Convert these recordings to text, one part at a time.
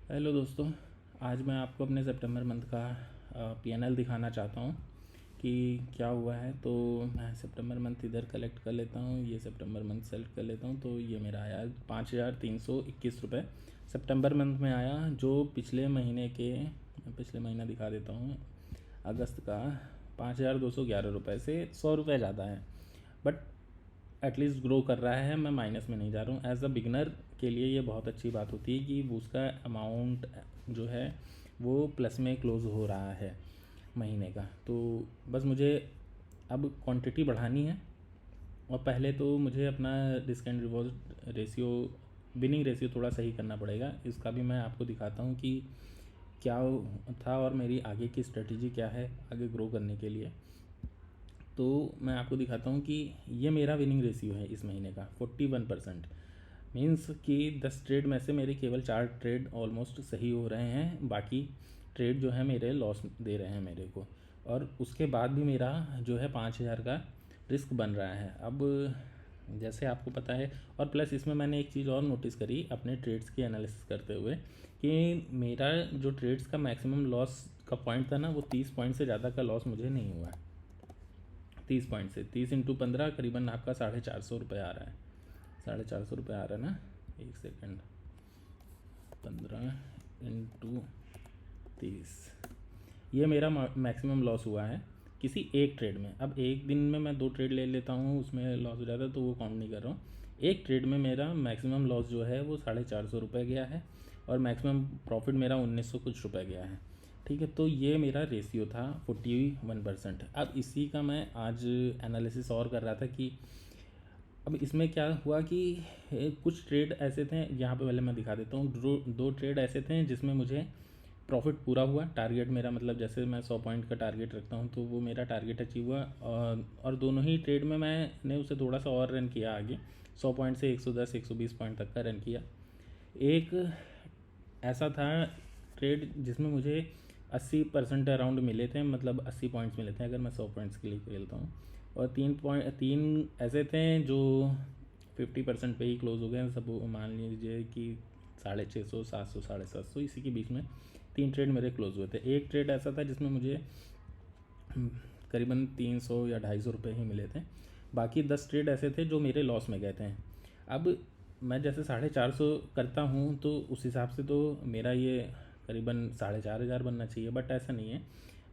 Hello दोस्तों। आज मैं आपको अपने सितंबर मंथ का पीएनएल दिखाना चाहता हूँ कि क्या हुआ है। तो मैं सितंबर मंथ इधर कलेक्ट कर लेता हूँ, ये सितंबर मंथ सेलेक्ट कर लेता हूँ। तो ये मेरा आया 5,321 रुपये सितंबर मंथ में आया, जो पिछले महीना दिखा देता हूँ, अगस्त का 5,211 रुपये से 100 रुपये ज़्यादा है। बट एटलीस्ट ग्रो कर रहा है, मैं माइनस में नहीं जा रहा हूँ। एज अ बिगनर के लिए ये बहुत अच्छी बात होती है कि वो उसका अमाउंट जो है वो प्लस में क्लोज़ हो रहा है महीने का। तो बस मुझे अब क्वांटिटी बढ़ानी है, और पहले तो मुझे अपना risk and reward ratio, winning ratio थोड़ा सही करना पड़ेगा। इसका भी मैं आपको दिखाता हूँ कि क्या था और मेरी आगे की स्ट्रेटजी क्या है आगे ग्रो करने के लिए। तो मैं आपको दिखाता हूँ कि ये मेरा विनिंग रेशियो है इस महीने का 41%। मीन्स कि 10 ट्रेड में से मेरे केवल 4 ट्रेड ऑलमोस्ट सही हो रहे हैं, बाकी ट्रेड जो है मेरे लॉस दे रहे हैं मेरे को। और उसके बाद भी मेरा जो है 5,000 का रिस्क बन रहा है। अब जैसे आपको पता है, और प्लस इसमें मैंने एक चीज़ और नोटिस करी अपने ट्रेड्स की एनालिसिस करते हुए कि मेरा जो ट्रेड्स का मैक्सिमम लॉस का पॉइंट था ना, वो 30 पॉइंट से ज़्यादा का लॉस मुझे नहीं हुआ। 30 पॉइंट से 30 इंटू 15 करीबन आपका 450 रुपये आ रहा है। 450 रुपये आ रहा है ना। एक सेकेंड, 15 इंटू 30, ये मेरा मैक्सिमम लॉस हुआ है किसी एक ट्रेड में। अब एक दिन में मैं 2 ट्रेड ले लेता हूँ, उसमें लॉस हो जाता है, तो वो काउंट नहीं कर रहा हूँ। एक ट्रेड में मेरा मैक्सिमम लॉस जो है वो 450 रुपये गया है, और मैक्सिमम प्रॉफिट मेरा 1900 कुछ रुपये गया है। ठीक है, तो ये मेरा रेशियो था 41%। अब इसी का मैं आज एनालिसिस और कर रहा था कि अब इसमें क्या हुआ कि कुछ ट्रेड ऐसे थे, यहाँ पे पहले मैं दिखा देता हूँ। दो ट्रेड ऐसे थे जिसमें मुझे प्रॉफिट पूरा हुआ। टारगेट मेरा, मतलब जैसे मैं 100 पॉइंट का टारगेट रखता हूँ, तो वो मेरा टारगेट अचीव हुआ। और दोनों ही ट्रेड में मैंने उसे थोड़ा सा और रन किया आगे, 100 पॉइंट से 110 120 पॉइंट तक का रन किया। एक ऐसा था ट्रेड जिसमें मुझे 80% अराउंड मिले थे, मतलब 80 पॉइंट्स मिले थे अगर मैं 100 पॉइंट्स के लिए खेलता हूँ। और 3 ऐसे थे जो 50% पे ही क्लोज हो गए सब। मान लीजिए कि 650 700 750 इसी के बीच में 3 ट्रेड मेरे क्लोज हुए थे। एक ट्रेड ऐसा था जिसमें मुझे करीबन 300 या 250 रुपये ही मिले थे। बाकी 10 ट्रेड ऐसे थे जो मेरे लॉस में गए थे। अब मैं जैसे 450 करता हूँ तो उस हिसाब से तो मेरा ये करीबन 4,500 बनना चाहिए, बट ऐसा नहीं है।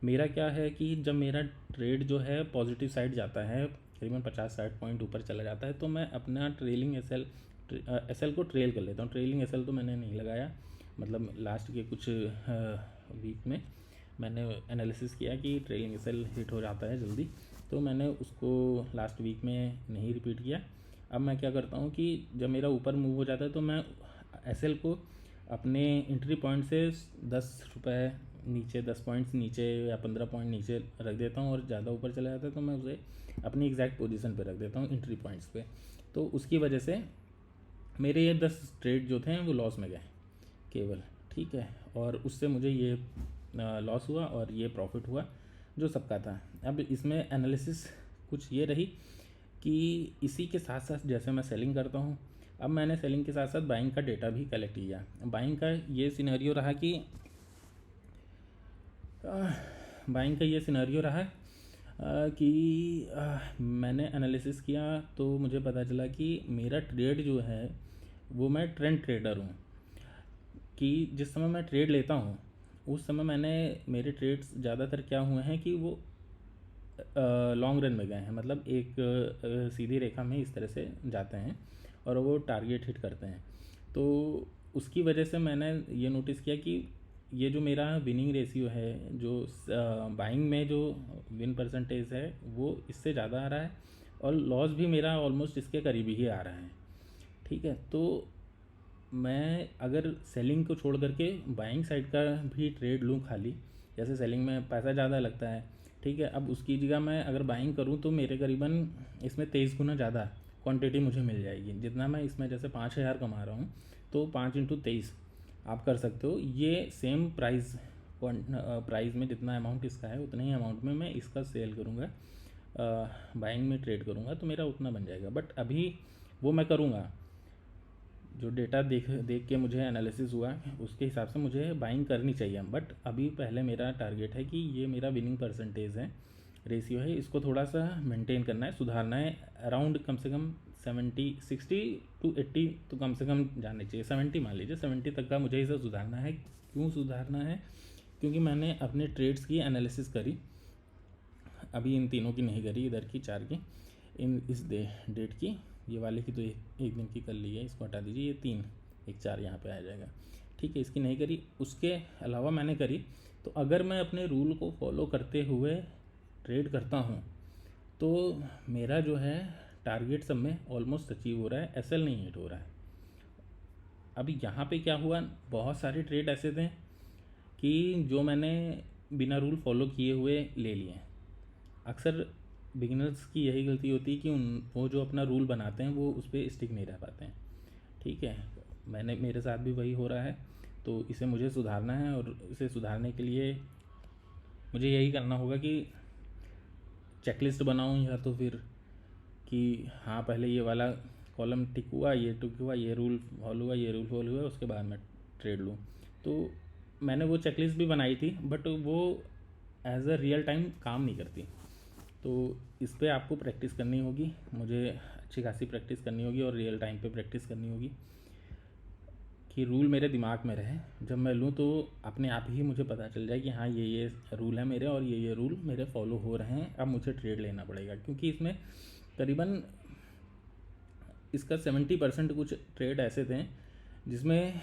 मेरा क्या है कि जब मेरा ट्रेड जो है पॉजिटिव साइड जाता है, करीबन 50-60 पॉइंट ऊपर चला जाता है, तो मैं अपना ट्रेलिंग एसएल को ट्रेल कर लेता हूँ। ट्रेलिंग एसएल तो मैंने नहीं लगाया, मतलब लास्ट के कुछ वीक में मैंने एनालिसिस किया कि ट्रेलिंग एसएल हिट हो जाता है जल्दी, तो मैंने उसको लास्ट वीक में नहीं रिपीट किया। अब मैं क्या करता हूँ कि जब मेरा ऊपर मूव हो जाता है तो मैं एसएल को अपने एंट्री पॉइंट से 10 रुपये नीचे, 10 पॉइंट्स नीचे या 15 पॉइंट नीचे रख देता हूँ, और ज़्यादा ऊपर चला जाता है तो मैं उसे अपनी एग्जैक्ट पोजीशन पे रख देता हूँ एंट्री पॉइंट्स पे। तो उसकी वजह से मेरे ये 10 ट्रेड जो थे वो लॉस में गए केवल। ठीक है, और उससे मुझे ये लॉस हुआ और ये प्रॉफिट हुआ जो सबका था। अब इसमें एनालिसिस कुछ ये रही कि इसी के साथ साथ जैसे मैं सेलिंग करता हूँ, अब मैंने सेलिंग के साथ साथ बाइंग का डेटा भी कलेक्ट किया। बाइंग का ये सिनेरियो रहा कि मैंने एनालिसिस किया तो मुझे पता चला कि मेरा ट्रेड जो है वो, मैं ट्रेंड ट्रेडर हूँ, कि जिस समय मैं ट्रेड लेता हूँ उस समय मेरे ट्रेड्स ज़्यादातर क्या हुए हैं कि वो लॉन्ग रन में गए हैं, मतलब एक सीधी रेखा में इस तरह से जाते हैं और वो टारगेट हिट करते हैं। तो उसकी वजह से मैंने ये नोटिस किया कि ये जो मेरा विनिंग रेशियो है, जो बाइंग में जो विन परसेंटेज है, वो इससे ज़्यादा आ रहा है, और लॉस भी मेरा ऑलमोस्ट इसके करीबी ही आ रहा है। ठीक है, तो मैं अगर सेलिंग को छोड़ करके बाइंग साइड का भी ट्रेड लूँ खाली, जैसे सेलिंग में पैसा ज़्यादा लगता है, ठीक है, अब उसकी जगह मैं अगर बाइंग करूँ तो मेरे करीबन इसमें 23 गुना ज़्यादा क्वांटिटी मुझे मिल जाएगी। जितना मैं इसमें जैसे 5,000 कमा रहा हूँ, तो 5 × 23 आप कर सकते हो। ये सेम प्राइस में जितना अमाउंट इसका है उतने ही अमाउंट में मैं इसका सेल करूँगा, बाइंग में ट्रेड करूँगा, तो मेरा उतना बन जाएगा। बट अभी वो मैं करूँगा, जो डेटा देख देख के मुझे एनालिसिस हुआ उसके हिसाब से मुझे बाइंग करनी चाहिए। बट अभी पहले मेरा टारगेट है कि ये मेरा विनिंग परसेंटेज है, रेशियो है, इसको थोड़ा सा मेंटेन करना है, सुधारना है। अराउंड कम से कम 60 to 80 तो कम से कम जाने चाहिए, 70 मान लीजिए, 70 तक का मुझे इसे सुधारना है। क्यों सुधारना है? क्योंकि मैंने अपने ट्रेड्स की एनालिसिस करी, अभी इन तीनों की नहीं करी, इधर की 4 की, इस डेट की, ये वाले की तो एक दिन की कर ली है, इसको हटा दीजिए, ये 3, एक 4 यहाँ पे आ जाएगा, ठीक है। इसकी नहीं करी, उसके अलावा मैंने करी। तो अगर मैं अपने रूल को फॉलो करते हुए ट्रेड करता हूँ तो मेरा जो है टारगेट सब में ऑलमोस्ट अचीव हो रहा है, एसएल नहीं हिट हो रहा है। अभी यहाँ पे क्या हुआ, बहुत सारे ट्रेड ऐसे थे कि जो मैंने बिना रूल फॉलो किए हुए ले लिए। अक्सर बिगिनर्स की यही गलती होती है कि वो जो अपना रूल बनाते हैं वो उस पर स्टिक नहीं रह पाते हैं, ठीक है। मेरे साथ भी वही हो रहा है, तो इसे मुझे सुधारना है। और इसे सुधारने के लिए मुझे यही करना होगा कि चेकलिस्ट बनाऊं, या तो फिर कि हाँ पहले ये वाला कॉलम टिक हुआ, ये टिक हुआ, ये रूल फॉलो हुआ, ये रूल फॉलो हुआ, उसके बाद मैं ट्रेड लूँ। तो मैंने वो चेकलिस्ट भी बनाई थी, बट वो एज अ रियल टाइम काम नहीं करती। तो इस पर आपको प्रैक्टिस करनी होगी, मुझे अच्छी खासी प्रैक्टिस करनी होगी और रियल टाइम पे प्रैक्टिस करनी होगी कि रूल मेरे दिमाग में रहे। जब मैं लूँ तो अपने आप ही मुझे पता चल जाए कि हाँ ये रूल है मेरे, और ये रूल मेरे फॉलो हो रहे हैं, अब मुझे ट्रेड लेना पड़ेगा। क्योंकि इसमें करीबन इसका 70% कुछ ट्रेड ऐसे थे जिसमें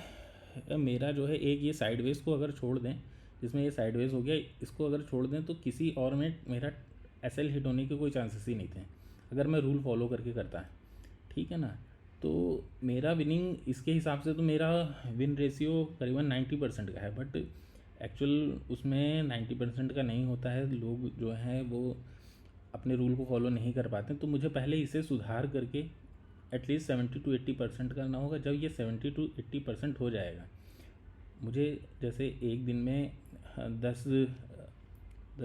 मेरा जो है, एक ये साइडवेज को अगर छोड़ दें, जिसमें ये साइडवेज हो गया, इसको अगर छोड़ दें तो किसी और में मेरा एसएल हिट होने के कोई चांसेस ही नहीं थे अगर मैं रूल फॉलो करके करता है, ठीक है ना। तो मेरा विनिंग इसके हिसाब से तो मेरा विन रेशियो करीबन 90% का है, बट एक्चुअल उसमें 90% का नहीं होता है। लोग जो हैं वो अपने रूल को फॉलो नहीं कर पाते। तो मुझे पहले इसे सुधार करके एटलीस्ट 70 to 80% करना होगा। जब ये 70 to 80% हो जाएगा, मुझे जैसे एक दिन में 10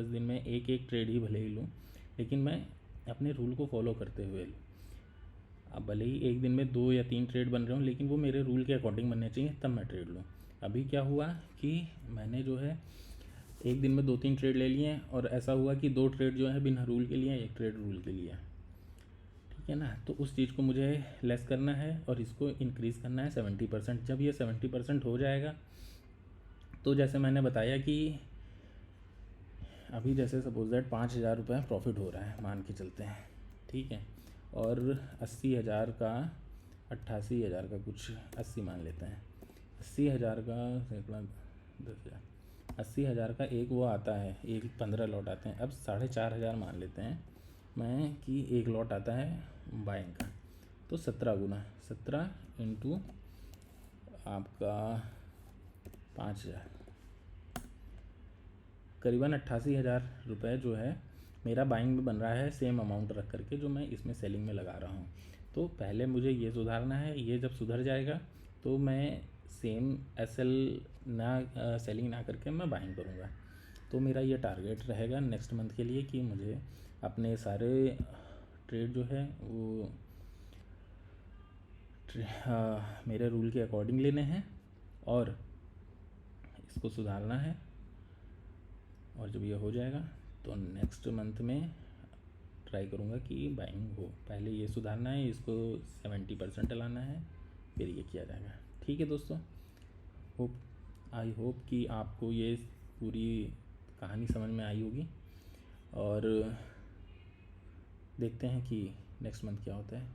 दिन में एक ट्रेड ही भले ही लूँ, लेकिन मैं अपने रूल को फॉलो करते हुए लूँ। अब भले ही एक दिन में 2 या 3 ट्रेड बन रहे हों, लेकिन वो मेरे रूल के अकॉर्डिंग बनने चाहिए, तब मैं ट्रेड लूँ। अभी क्या हुआ कि मैंने जो है एक दिन में 2-3 ट्रेड ले लिए, और ऐसा हुआ कि 2 ट्रेड जो है बिना रूल के लिए, 1 ट्रेड रूल के लिए, ठीक है ना। तो उस चीज़ को मुझे लेस करना है और इसको इंक्रीज़ करना है 70%। जब ये 70% हो जाएगा तो जैसे मैंने बताया कि अभी जैसे सपोज दैट 5,000 रुपये प्रॉफिट हो रहा है, मान के चलते हैं, ठीक है। और 80,000 का 88,000 का कुछ 80 मान लेते हैं, 80,000 का सैकड़ा 10,000, 80,000 का एक वो आता है, एक 15 लॉट आते हैं। अब 4,500 मान लेते हैं मैं कि एक लॉट आता है बाइंग का, तो 17 गुना 17 इंटू आपका 5,000, करीबन 88,000 रुपये जो है मेरा बाइंग में बन रहा है, सेम अमाउंट रख करके जो मैं इसमें सेलिंग में लगा रहा हूँ। तो पहले मुझे ये सुधारना है, ये जब सुधर जाएगा तो मैं सेम एसएल ना सेलिंग ना करके मैं बाइंग करूँगा। तो मेरा ये टारगेट रहेगा नेक्स्ट मंथ के लिए कि मुझे अपने सारे ट्रेड जो है वो मेरे रूल के अकॉर्डिंग लेने हैं और इसको सुधारना है। और जब ये हो जाएगा तो नेक्स्ट मंथ में ट्राई करूँगा कि बाइंग हो। पहले ये सुधारना है, इसको 70% लाना है, फिर ये किया जाएगा। ठीक है दोस्तों, आई होप कि आपको ये पूरी कहानी समझ में आई होगी, और देखते हैं कि नेक्स्ट मंथ क्या होता है।